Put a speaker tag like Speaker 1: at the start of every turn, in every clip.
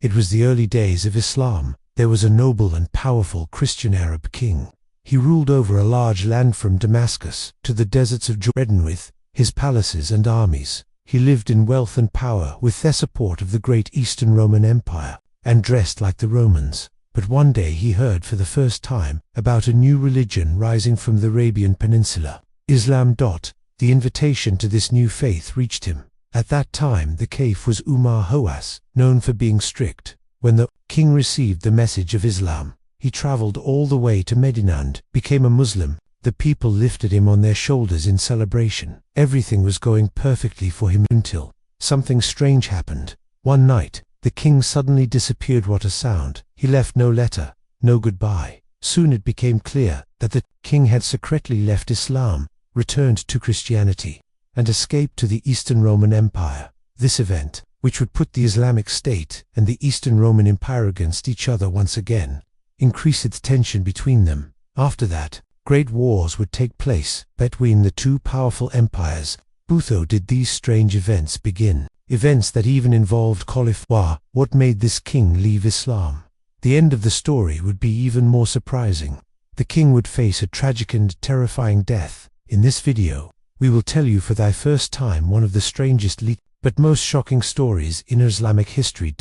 Speaker 1: It was the early days of Islam. There was a noble and powerful Christian Arab king. He ruled over a large land from Damascus to the deserts of Jordan with his palaces and armies. He lived in wealth and power with the support of the great Eastern Roman Empire, and dressed like the Romans. But one day he heard for the first time about a new religion rising from the Arabian Peninsula, Islam. The invitation to this new faith reached him. At that time the caliph was Umar Hawass, known for being strict. When the king received the message of Islam, he traveled all the way to Medina and became a Muslim. The people lifted him on their shoulders in celebration. Everything was going perfectly for him until something strange happened. One night, the king suddenly disappeared. What a sound! He left no letter, no goodbye. Soon it became clear that the king had secretly left Islam, returned to Christianity, and escaped to the Eastern Roman Empire. This event, which would put the Islamic State and the Eastern Roman Empire against each other once again, increased the tension between them. After that, great wars would take place between the two powerful empires. Butho did these strange events begin, events that even involved Khalifa. What made this king leave Islam? The end of the story would be even more surprising. The king would face a tragic and terrifying death. In this video, we will tell you for the first time one of the strangest but most shocking stories in Islamic history.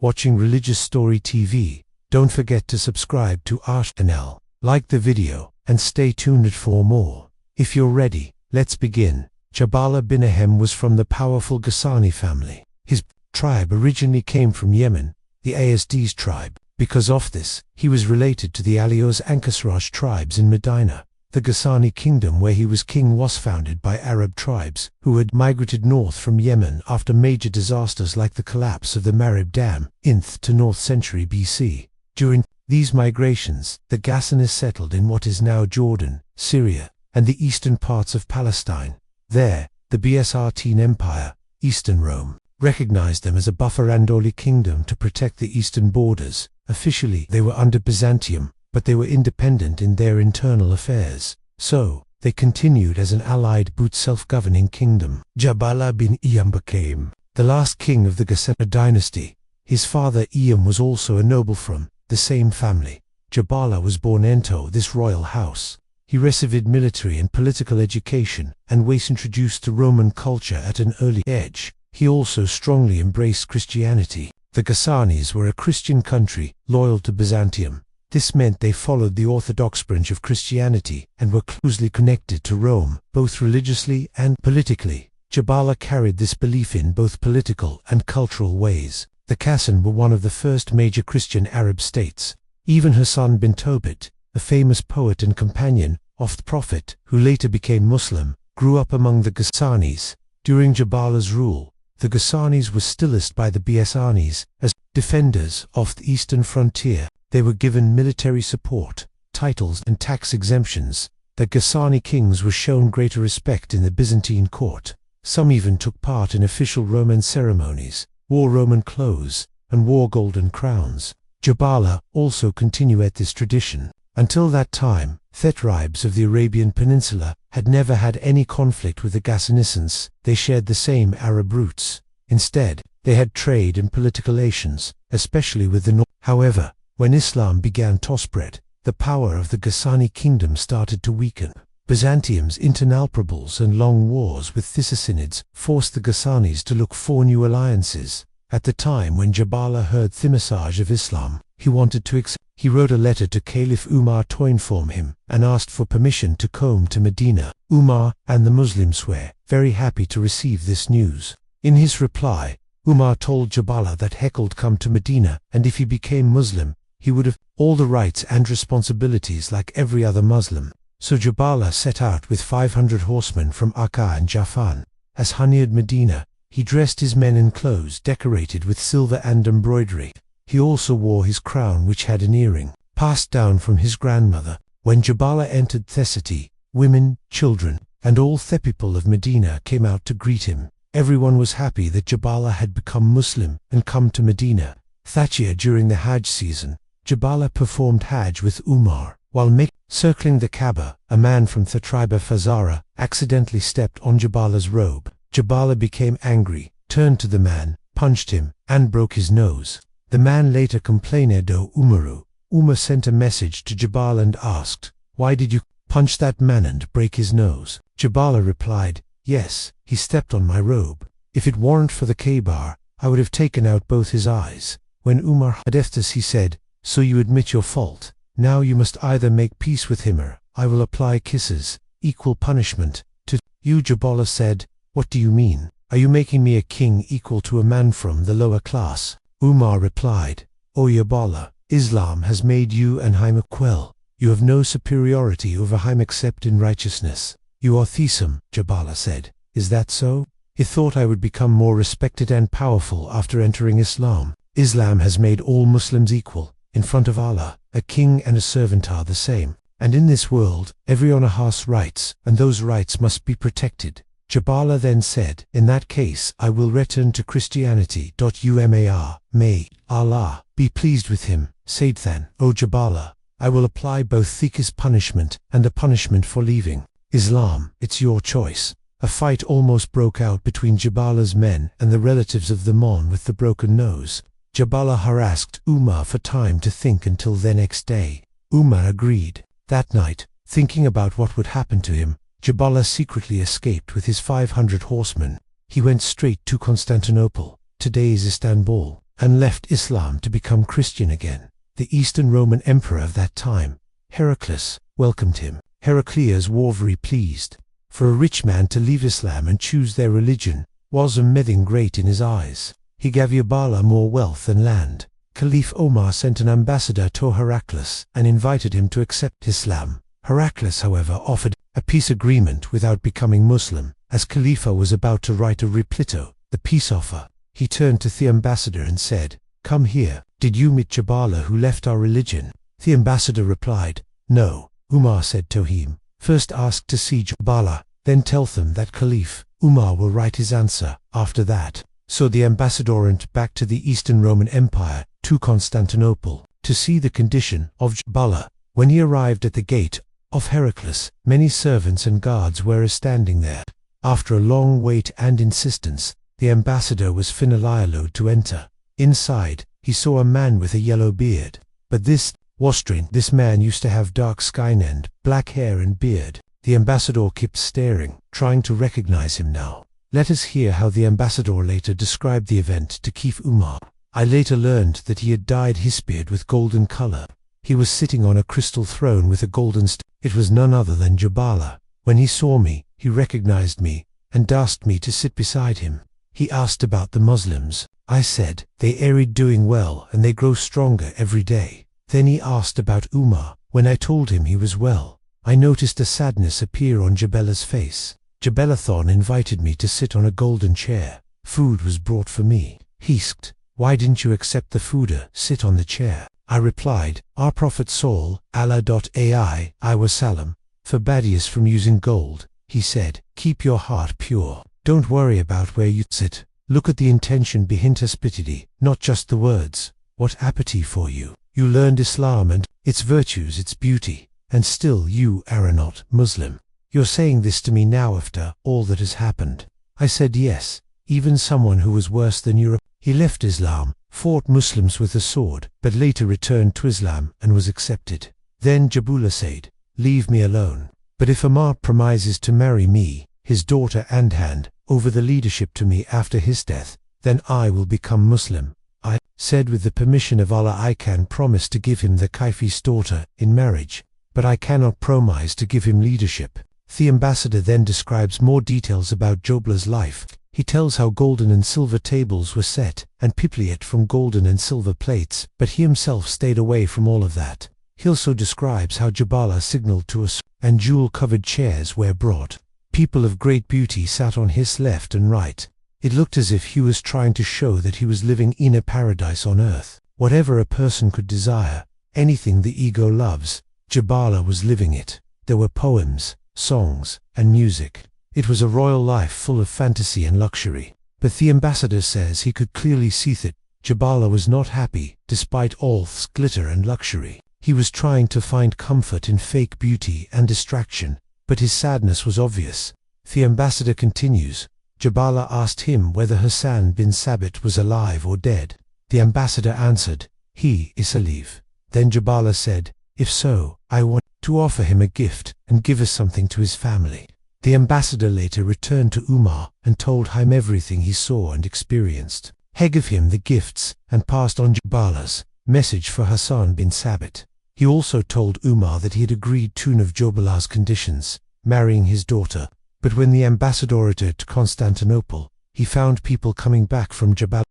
Speaker 1: Watching Religious Story TV, don't forget to subscribe to our channel, like the video, and stay tuned for more. If you're ready, let's begin. Jabala bin Ahem was from the powerful Ghassani family. His tribe originally came from Yemen, the Azd's tribe. Because of this, he was related to the Alios Ankasraj tribes in Medina. The Ghassani kingdom where he was king was founded by Arab tribes who had migrated north from Yemen after major disasters like the collapse of the Marib Dam in the 9th century BC. During these migrations, the Ghassanis settled in what is now Jordan, Syria, and the eastern parts of Palestine. There, the Byzantine Empire, Eastern Rome, recognized them as a buffer Andorli kingdom to protect the eastern borders. Officially, they were under Byzantium, but they were independent in their internal affairs. So, they continued as an allied but self-governing kingdom. Jabala bin Iyam became the last king of the Ghassani dynasty. His father Iyam was also a noble from the same family. Jabala was born into this royal house. He received military and political education and was introduced to Roman culture at an early age. He also strongly embraced Christianity. The Ghassanis were a Christian country, loyal to Byzantium. This meant they followed the Orthodox branch of Christianity and were closely connected to Rome, both religiously and politically. Jabala carried this belief in both political and cultural ways. The Ghassan were one of the first major Christian Arab states. Even Hassan bin Tobit, a famous poet and companion of the Prophet, who later became Muslim, grew up among the Ghassanis. During Jabala's rule, the Ghassanis were stylized by the Byzantines as defenders of the eastern frontier. They were given military support, titles and tax exemptions. The Ghassani kings were shown greater respect in the Byzantine court. Some even took part in official Roman ceremonies, wore Roman clothes, and wore golden crowns. Jabala also continued this tradition. Until that time, the tribes of the Arabian Peninsula had never had any conflict with the Ghassanis. They shared the same Arab roots. Instead, they had trade and political relations, especially with the north. However, when Islam began to spread, the power of the Ghassani kingdom started to weaken. Byzantium's internal troubles and long wars with the Sassanids forced the Ghassanis to look for new alliances. At the time when Jabala heard the message of Islam, he wanted to accept. He wrote a letter to Caliph Umar to inform him and asked for permission to come to Medina. Umar and the Muslims were very happy to receive this news. In his reply, Umar told Jabala that he could come to Medina, and if he became Muslim, he would have all the rights and responsibilities like every other Muslim. So Jabala set out with 500 horsemen from Akka and Jafan. As he neared Medina, he dressed his men in clothes decorated with silver and embroidery. He also wore his crown, which had an earring, passed down from his grandmother. When Jabala entered the city, women, children, and all the people of Medina came out to greet him. Everyone was happy that Jabala had become Muslim and come to Medina. That year during the Hajj season, Jabala performed Hajj with Umar. While circling the Kaaba, a man from the tribe of Fazara accidentally stepped on Jabala's robe. Jabala became angry, turned to the man, punched him, and broke his nose. The man later complained to Umaru. Umar sent a message to Jabala and asked, "Why did you punch that man and break his nose?" Jabala replied, "Yes, he stepped on my robe. If it weren't for the Khaybar, I would have taken out both his eyes." When Umar heard this, he said, "So you admit your fault. Now you must either make peace with him or I will apply kisses, equal punishment, to you." Jabala said, "What do you mean? Are you making me a king equal to a man from the lower class?" Umar replied, "O Jabala, Islam has made you and him equal. You have no superiority over him except in righteousness." "You are Theism," Jabala said. "Is that so? He thought I would become more respected and powerful after entering Islam. Islam has made all Muslims equal. In front of Allah, a king and a servant are the same. And in this world, everyone has rights, and those rights must be protected." Jabala then said, "In that case, I will return to Christianity. Umar, may Allah be pleased with him, said then, "O Jabala, I will apply both Thika's punishment and a punishment for leaving Islam. It's your choice." A fight almost broke out between Jabala's men and the relatives of the man with the broken nose. Jabala harassed Umar for time to think until the next day. Umar agreed. That night, thinking about what would happen to him, Jabala secretly escaped with his 500 horsemen. He went straight to Constantinople, today's Istanbul, and left Islam to become Christian again. The Eastern Roman Emperor of that time, Heraclius, welcomed him. Heraclius was very pleased. For a rich man to leave Islam and choose their religion was something great in his eyes. He gave Jabala more wealth and land. Khalifa Omar sent an ambassador to Heraclius and invited him to accept Islam. Heraclius, however, offered a peace agreement without becoming Muslim. As Khalifa was about to write a reply to the peace offer, he turned to the ambassador and said, "Come here. Did you meet Jabala who left our religion?" The ambassador replied, "No." Umar said to him, "First ask to see Jabala, then tell them that Khalifa Umar will write his answer after that." So the ambassador went back to the Eastern Roman Empire, to Constantinople, to see the condition of Jabala. When he arrived at the gate of Heraclius, many servants and guards were standing there. After a long wait and insistence, the ambassador was finally allowed to enter. Inside, he saw a man with a yellow beard. But this was strange. This man used to have dark skin and black hair and beard. The ambassador kept staring, trying to recognize him now. Let us hear how the ambassador later described the event to Khalifa Umar. "I later learned that he had dyed his beard with golden color. He was sitting on a crystal throne with a golden It was none other than Jabala. When he saw me, he recognized me and asked me to sit beside him. He asked about the Muslims. I said, they are doing well and they grow stronger every day. Then he asked about Umar. When I told him he was well, I noticed a sadness appear on Jabala's face. Jabalathon invited me to sit on a golden chair. Food was brought for me. He asked, why didn't you accept the food or sit on the chair? I replied, our Prophet Saul, Allah.ai, Wasallam, forbade us from using gold. He said, keep your heart pure. Don't worry about where you sit. Look at the intention behind hospitality, not just the words. What appetite for you. You learned Islam and its virtues, its beauty, and still you are not Muslim. You're saying this to me now after all that has happened. I said yes, even someone who was worse than Europe. He left Islam, fought Muslims with a sword, but later returned to Islam and was accepted. Then Jabula said, leave me alone. But if Umar promises to marry me, his daughter and hand over the leadership to me after his death, then I will become Muslim. I said, with the permission of Allah, I can promise to give him the Caliphate's daughter in marriage, but I cannot promise to give him leadership. The ambassador then describes more details about Jabala's life. He tells how golden and silver tables were set, and people ate from golden and silver plates, but he himself stayed away from all of that. He also describes how Jabala signaled to us, and jewel-covered chairs were brought. People of great beauty sat on his left and right. It looked as if he was trying to show that he was living in a paradise on earth. Whatever a person could desire, anything the ego loves, Jabala was living it. There were poems, songs, and music. It was a royal life full of fantasy and luxury. But the ambassador says he could clearly see that Jabala was not happy, despite all this glitter and luxury. He was trying to find comfort in fake beauty and distraction, but his sadness was obvious. The ambassador continues, Jabala asked him whether Hassan bin Sabit was alive or dead. The ambassador answered, "He is alive." Then Jabala said, "If so, I want to offer him a gift and give us something to his family." The ambassador later returned to Umar and told him everything he saw and experienced. He gave him the gifts and passed on Jabala's message for Hassan bin Sabit. He also told Umar that he had agreed to one of Jabala's conditions, marrying his daughter. But when the ambassador returned to Constantinople, he found people coming back from Jabala